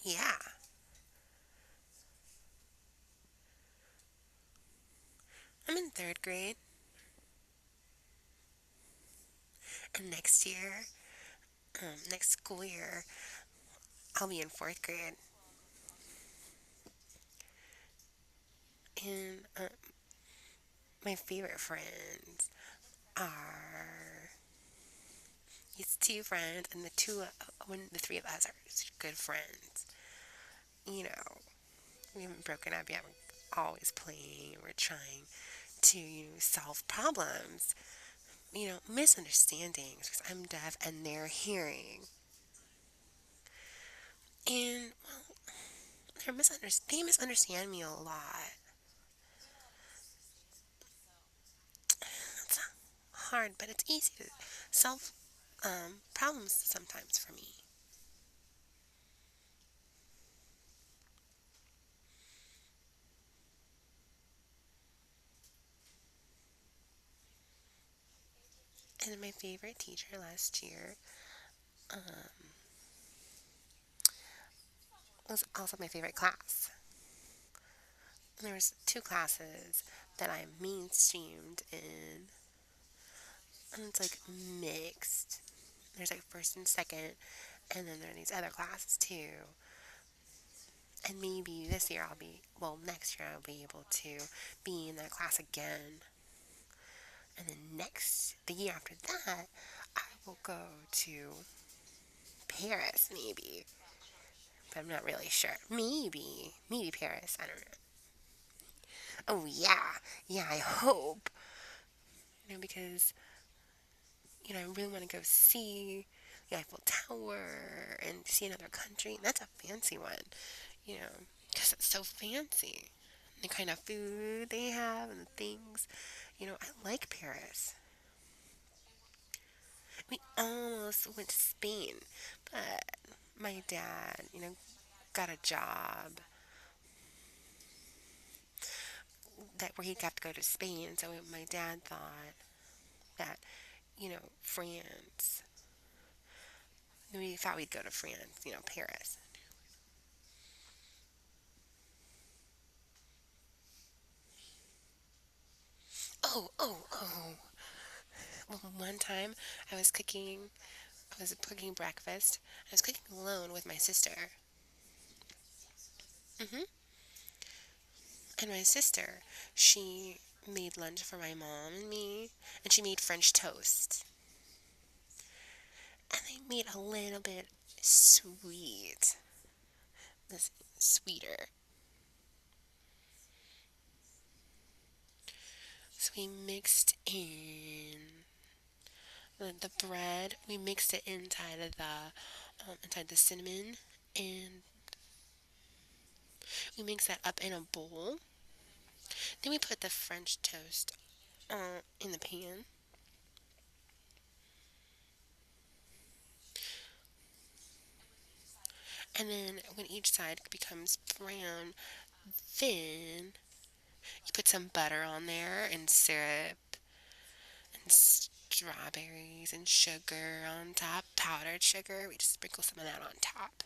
Yeah. I'm in third grade, and next school year, I'll be in fourth grade. And my favorite friends are these two friends, and the three of us are good friends. You know, we haven't broken up yet. We're always playing. We're trying to solve problems. Misunderstandings because I'm deaf and they're hearing. And they misunderstand me a lot. It's hard, but it's easy to solve problems sometimes for me. And my favorite teacher last year was also my favorite class. And there was two classes that I mainstreamed in, and it's like mixed. There's like first and second, and then there are these other classes too. And maybe this year next year I'll be able to be in that class again. And then the year after that, I will go to Paris, maybe. But I'm not really sure. Maybe Paris. I don't know. Oh yeah, yeah. I hope. Because I really want to go see the Eiffel Tower and see another country. And that's a fancy one. You know, because it's so fancy. The kind of food they have and the things. I like Paris. We almost went to Spain, but my dad, got a job that where he got to go to Spain. So my dad thought that, France. We thought we'd go to France, Paris. Oh. Well, one time I was cooking, I was cooking breakfast. I was cooking alone with my sister. And my sister, she made lunch for my mom and me, and she made French toast. And they made a little bit sweet, this sweeter. So we mixed in the bread. We mixed it inside the cinnamon, and we mixed that up in a bowl. Then we put the French toast in the pan, and then when each side becomes brown, then you put some butter on there and syrup and strawberries and sugar on top, powdered sugar. We just sprinkle some of that on top.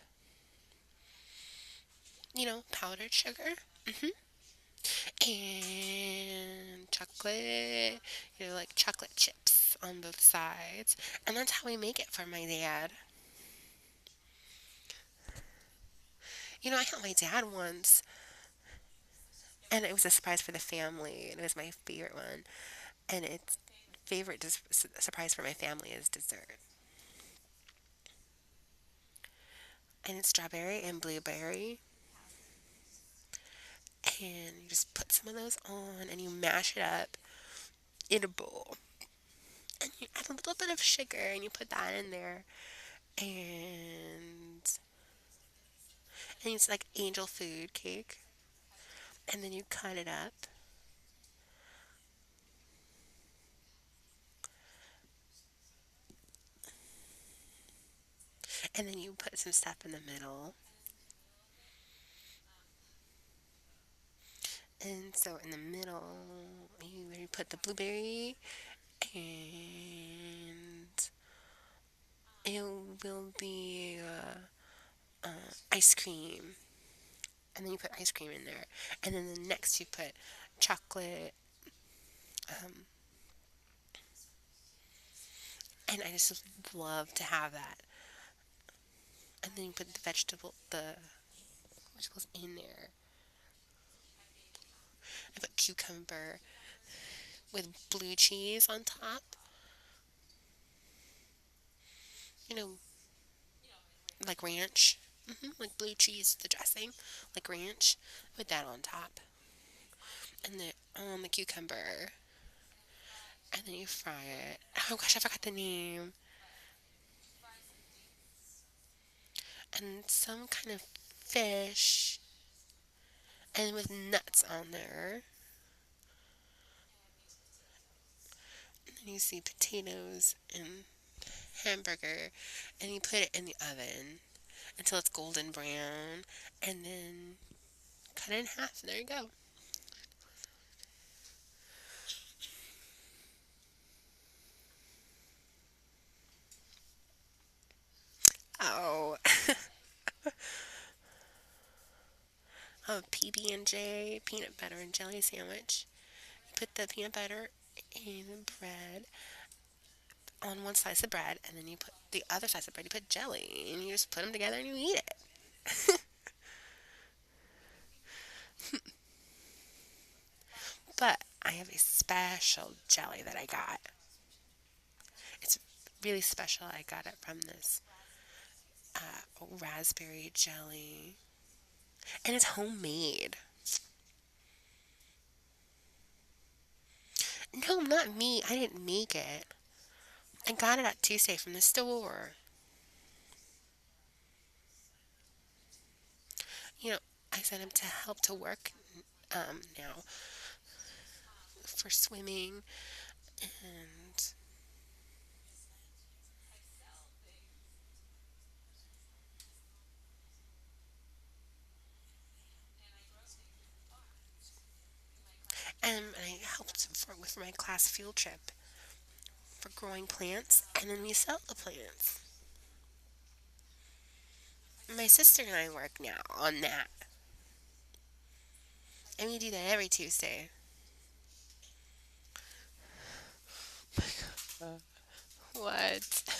Powdered sugar. And chocolate, like chocolate chips on both sides. And that's how we make it for my dad. I helped my dad once, and it was a surprise for the family, and it was my favorite one. And its favorite surprise for my family is dessert. And it's strawberry and blueberry. And you just put some of those on, and you mash it up in a bowl. And you add a little bit of sugar, and you put that in there. And it's like angel food cake. And then you cut it up, and then you put some stuff in the middle. And so in the middle, you put the blueberry, and it will be ice cream, and then you put ice cream in there, and then the next you put chocolate, um, and I just love to have that. And then you put the vegetables in there. I put cucumber with blue cheese on top. You know, like ranch. Like blue cheese, the dressing, like ranch. Put that on top, and then on the cucumber, and then you fry it. Oh gosh, I forgot the name. And some kind of fish, and with nuts on there. And then you see potatoes and hamburger, and you put it in the oven until it's golden brown, and then cut it in half, and there you go. Oh, a PB&J peanut butter and jelly sandwich. You put the peanut butter in the bread on one slice of bread, and then you put the other slice of bread. You put jelly, and you just put them together and you eat it. But I have a special jelly that I got. It's really special. I got it from this raspberry jelly, and it's homemade. No, not me. I didn't make it. I got it at Tuesday from the store. You know, I sent him to help to work now for swimming, and I helped with my class field trip for growing plants, and then we sell the plants. My sister and I work now on that, and we do that every Tuesday. What?